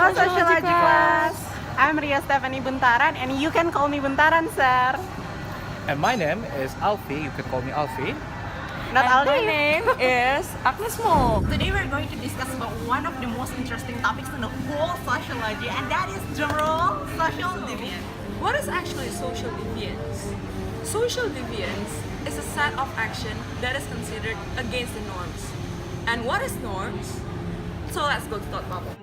Hello, Sociology class. I'm Stevanie Buntaran, and you can call me Buntaran, sir. And my name is Alfie. You can call me Alfie. Not And Aldi. my name is Agnes Monica. Today we're going to discuss about one of the most interesting topics in the whole sociology, and that is drumroll, social deviance. What is actually social deviance? Social deviance is a set of action that is considered against the norms. And what is norms? So let's go to thought bubble.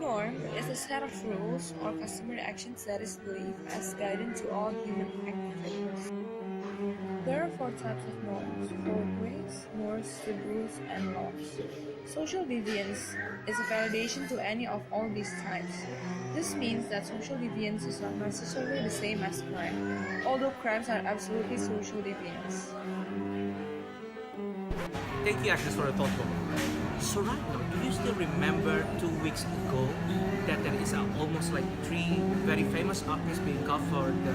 Norm is a set of rules or customary actions that is believed as guidance to all human activities. There are four types of norms: ways, mores, rules, and laws. Social deviance is a validation to any of all these types. This means that social deviance is not necessarily the same as crime, although crimes are absolutely social deviance. Thank you, Agnes, for a thoughtful. So right now, do you still remember 2 weeks ago that there is almost like 3 very famous artists being caught for the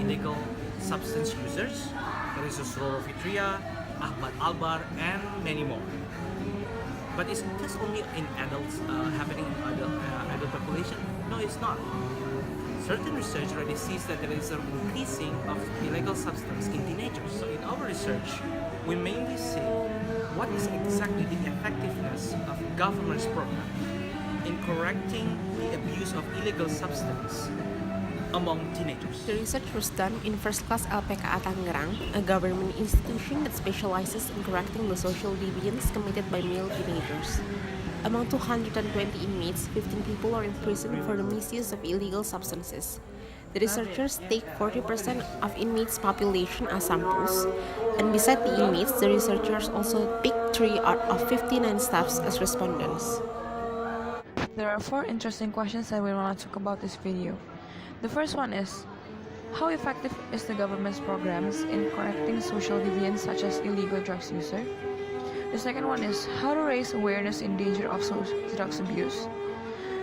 illegal substance users? There is Sociology, Ahmad Albar, and many more. But is this only in adults, happening in adult population? No, it's not. Certain research already sees that there is an increasing of illegal substance in teenagers. So in our research, we mainly see what is exactly the effectiveness of government's program in correcting the abuse of illegal substance among teenagers. The research was done in First Class LPKA Tangerang, a government institution that specializes in correcting the social deviance committed by male teenagers. Among 220 inmates, 15 people are in prison for the misuse of illegal substances. The researchers take 40% of inmates' population as samples, and beside the inmates, the researchers also picked 3 out of 59 staffs as respondents. There are 4 interesting questions that we want to talk about this video. The first one is, how effective is the government's programs in correcting social deviance such as illegal drugs user? The second one is, how to raise awareness in danger of drugs abuse.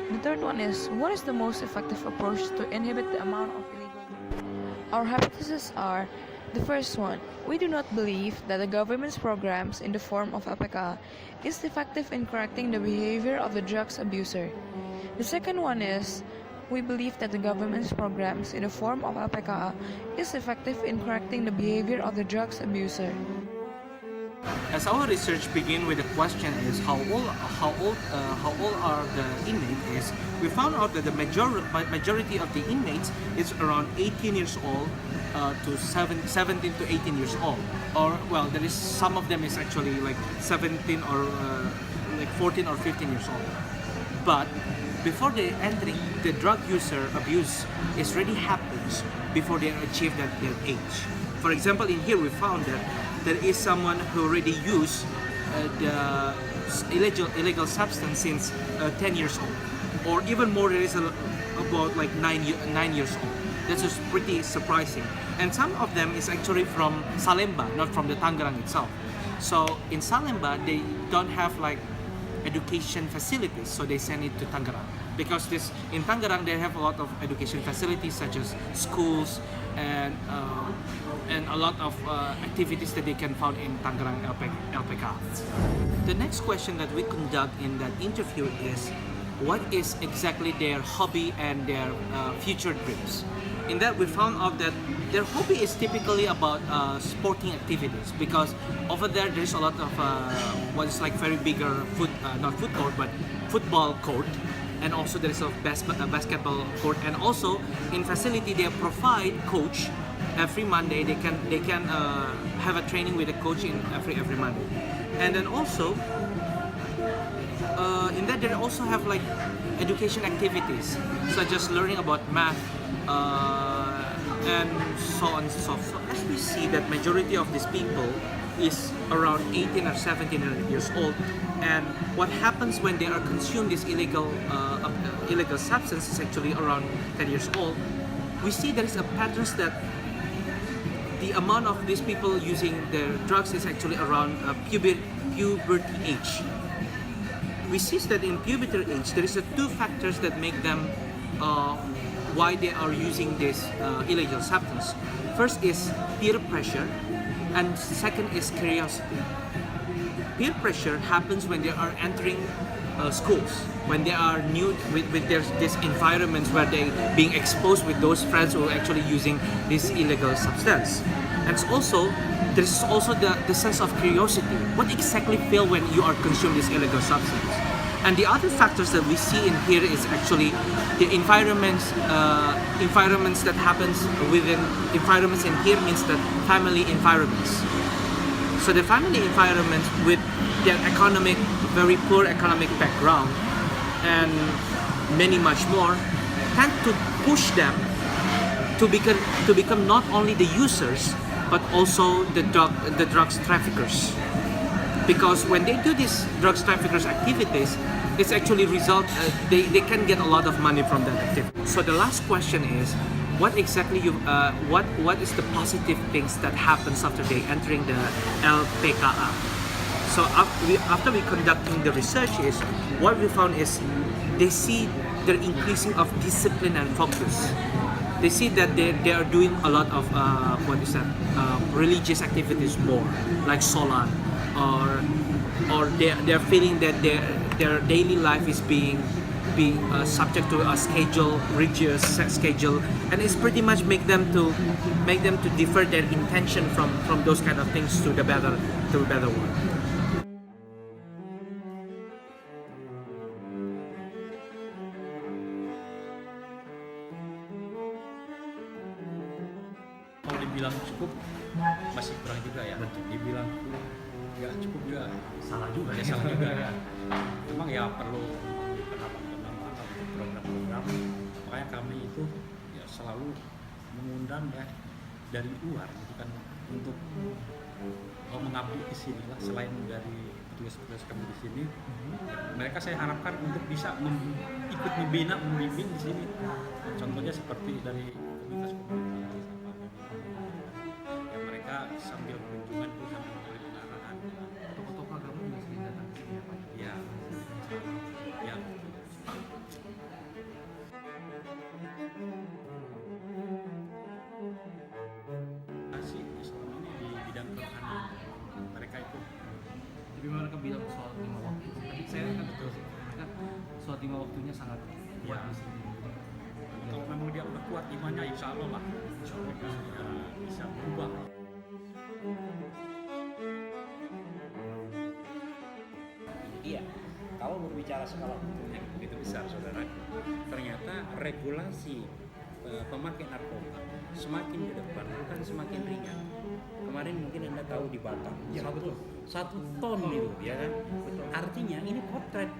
The third one is, what is the most effective approach to inhibit the amount of illegal drugs? Our hypotheses are, the first one, we do not believe that the government's programs in the form of LPKA is effective in correcting the behavior of the drugs abuser. The second one is, we believe that the government's programs in the form of LPKA is effective in correcting the behavior of the drugs abuser. As our research begin with the question is how old are the inmates is, we found out that the majority of the inmates is around 18 years old to 17 to 18 years old, or well, there is some of them is actually like 17 or like 14 or 15 years old. But before they entering, the drug user abuse is already happens before they achieve that their age. For example, in here we found that there is someone who already used the illegal substance since 10 years old, or even more. There is about like 9 years old. That's just pretty surprising. And some of them is actually from Salemba, not from the Tangerang itself. So in Salemba, they don't have like education facilities, so they send it to Tangerang, because in Tangerang they have a lot of education facilities such as schools and a lot of activities that they can find in Tangerang LPK. The next question that we conduct in that interview is, what is exactly their hobby and their future dreams? In that we found out that their hobby is typically about sporting activities, because over there is a lot of what is like very bigger not food court but football court, and also there is a basketball court, and also in facility they provide coach every Monday. They can have a training with a coach in every Monday, and then also in that they also have like education activities such as learning about math and so on and so forth. So as we see that majority of these people is around 18 or 17 years old, and what happens when they are consumed this illegal substance is actually around 10 years old. We see there is a pattern that the amount of these people using their drugs is actually around puberty age. We see that in puberty age there is 2 factors that make them why they are using this illegal substance. First is peer pressure, and second is curiosity. Peer pressure happens when they are entering schools, when they are new with this environments where they being exposed with those friends who are actually using this illegal substance. And also, there's also the sense of curiosity. What exactly feel when you are consuming this illegal substance? And the other factors that we see in here is actually the environments that happens within environments in here means that family environments. So the family environments with their very poor economic background and many much more tend to push them to become not only the users but also the drugs traffickers. Because when they do these drugs traffickers activities, it's actually they can get a lot of money from that activity. So the last question is, what exactly what is the positive things that happens after they entering the LPKA? So after we conducting the research is, what we found is they see the increasing of discipline and focus. They see that they are doing a lot of religious activities more, like solat, or they are feeling that their daily life is being subject to a religious schedule, and it's pretty much make them to defer their intention from those kind of things to a better world. Kalau dibilang cukup masih kurang juga ya. Dibilang nggak cukup juga salah juga ya. Memang ya perlu penambahan program-program. Makanya kami itu ya selalu mengundang ya dari luar gitu kan untuk mengabdi di sini lah, selain dari petugas-petugas kami di sini. Mereka saya harapkan untuk bisa ikut membimbing di sini. Contohnya seperti dari komunitas yang mereka sambil kunjungan itu sambil memberi pengarahan. Tokoh-tokoh agama juga sering datang ke sini ya Pak? Ya, ya. Masih selama ini di bidang kerohanian mereka itu. Tapi mereka bilang soal 5 waktu. Tadi saya kan betul sih. Mereka soal 5 waktunya sangat kuat di sini. Kalau memang dia udah kuat imannya, insya Allah lah, mereka bisa berubah. Iya, kalau berbicara skala hukum yang begitu besar, saudara, ternyata regulasi pemakai narkoba semakin ke depan bukan semakin ringan. Kemarin mungkin Anda tahu di Batam, ya, satu ton itu, ya kan? Artinya ini potret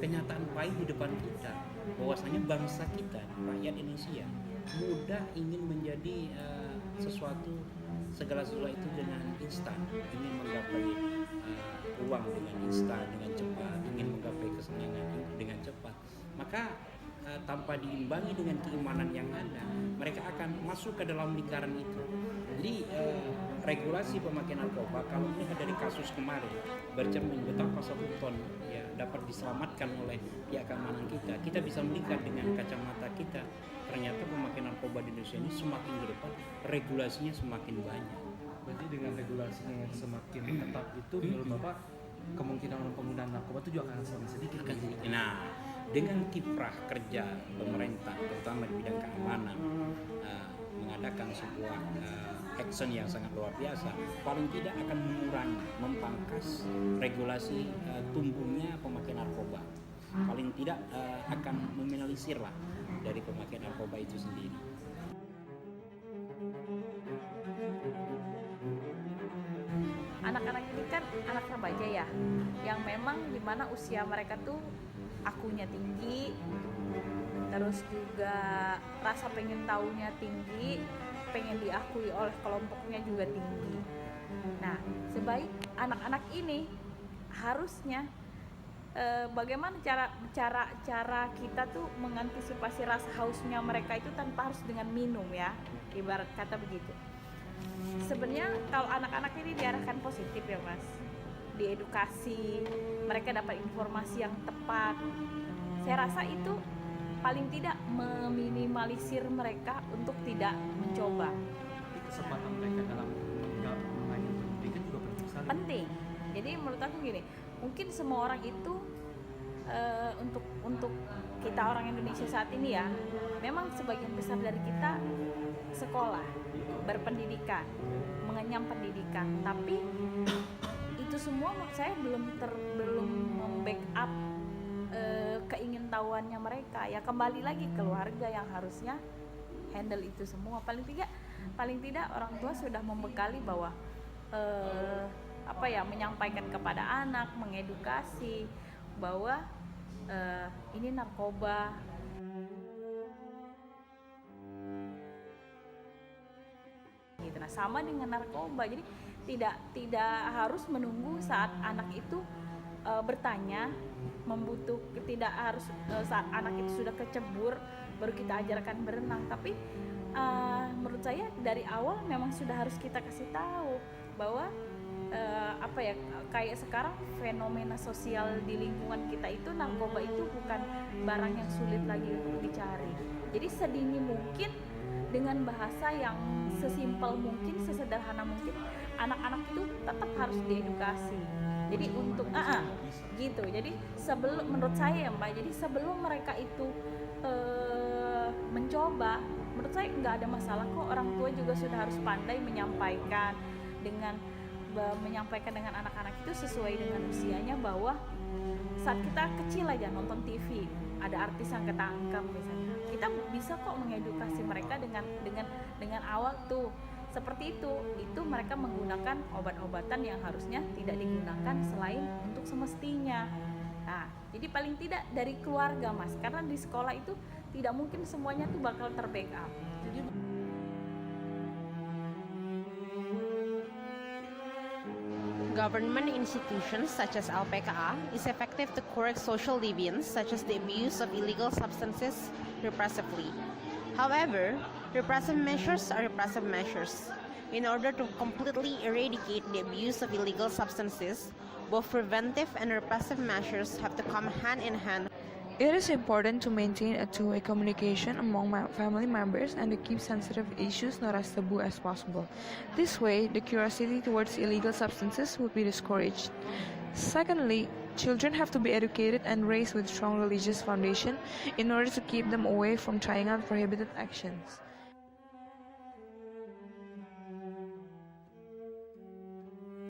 kenyataan pahit di depan kita, bahwasanya bangsa kita, rakyat Indonesia, mudah ingin menjadi segala sesuatu dengan instan, ingin menggapai uang dengan instan, dengan cepat, ingin menggapai kesenangan dengan cepat. Maka tanpa diimbangi dengan keimanan yang ada, mereka akan masuk ke dalam lingkaran itu. Jadi regulasi pemakaian narkoba, kalau melihat dari kasus kemarin, bercermin betapa 1 ton ya dapat diselamatkan oleh pihak keamanan kita bisa melihat dengan kacamata kita, ternyata pemakaian narkoba di Indonesia ini semakin ke depan, regulasinya semakin banyak. Berarti dengan regulasinya yang semakin ketat itu, menurut Bapak kemungkinan penggunaan narkoba itu juga akan semakin sedikit. Nah, dengan kiprah kerja pemerintah, terutama di bidang keamanan, mengadakan sebuah action yang sangat luar biasa, paling tidak akan mengurangi, memangkas regulasi tumbuhnya pemakaian narkoba. Paling tidak akan meminimalisir lah dari pemakaian narkoba itu sendiri. Anak-anak ini kan anak remaja ya, yang memang dimana usia mereka tuh akunya tinggi, terus juga rasa pengen taunya tinggi, pengen diakui oleh kelompoknya juga tinggi. Nah, sebaik anak-anak ini harusnya bagaimana cara kita tuh mengantisipasi rasa hausnya mereka itu tanpa harus dengan minum ya, ibarat kata begitu. Sebenarnya kalau anak-anak ini diarahkan positif ya Mas, diedukasi, mereka dapat informasi yang tepat. Saya rasa itu paling tidak meminimalisir mereka untuk tidak mencoba. Tapi kesempatan mereka dalam mengajar pendidikan juga penting sekali. Penting. Jadi menurut aku gini, mungkin semua orang itu untuk kita orang Indonesia saat ini ya, memang sebagian besar dari kita sekolah, berpendidikan, mengenyam pendidikan, tapi itu semua menurut saya belum membackup keingintahuannya mereka. Ya kembali lagi keluarga yang harusnya handle itu semua. Paling tidak orang tua sudah membekali bahwa menyampaikan kepada anak, mengedukasi bahwa ini narkoba. Gitu. Nah, sama dengan narkoba. Jadi tidak harus menunggu saat anak itu bertanya, tidak harus saat anak itu sudah kecebur baru kita ajarkan berenang. Tapi menurut saya dari awal memang sudah harus kita kasih tahu bahwa kayak sekarang fenomena sosial di lingkungan kita itu narkoba itu bukan barang yang sulit lagi untuk dicari. Jadi sedini mungkin dengan bahasa yang sesimpel mungkin, sesederhana mungkin, anak-anak itu tetap harus diedukasi. Jadi untuk gitu. Jadi menurut saya ya Mbak, jadi sebelum mereka itu mencoba, menurut saya nggak ada masalah kok. Orang tua juga sudah harus pandai menyampaikan dengan anak-anak itu sesuai dengan usianya, bahwa saat kita kecil aja nonton TV ada artis yang ketangkep misalnya, kita bisa kok mengedukasi mereka dengan awal tuh seperti itu mereka menggunakan obat-obatan yang harusnya tidak digunakan selain untuk semestinya. Nah, jadi paling tidak dari keluarga Mas, karena di sekolah itu tidak mungkin semuanya tuh bakal terbackup. Jadi Government institutions such as LPKA is effective to correct social deviance such as the abuse of illegal substances repressively. However, repressive measures are repressive measures. In order to completely eradicate the abuse of illegal substances, both preventive and repressive measures have to come hand in hand. It is important to maintain a two-way communication among family members and to keep sensitive issues not as taboo as possible. This way, the curiosity towards illegal substances would be discouraged. Secondly, children have to be educated and raised with strong religious foundation in order to keep them away from trying out prohibited actions.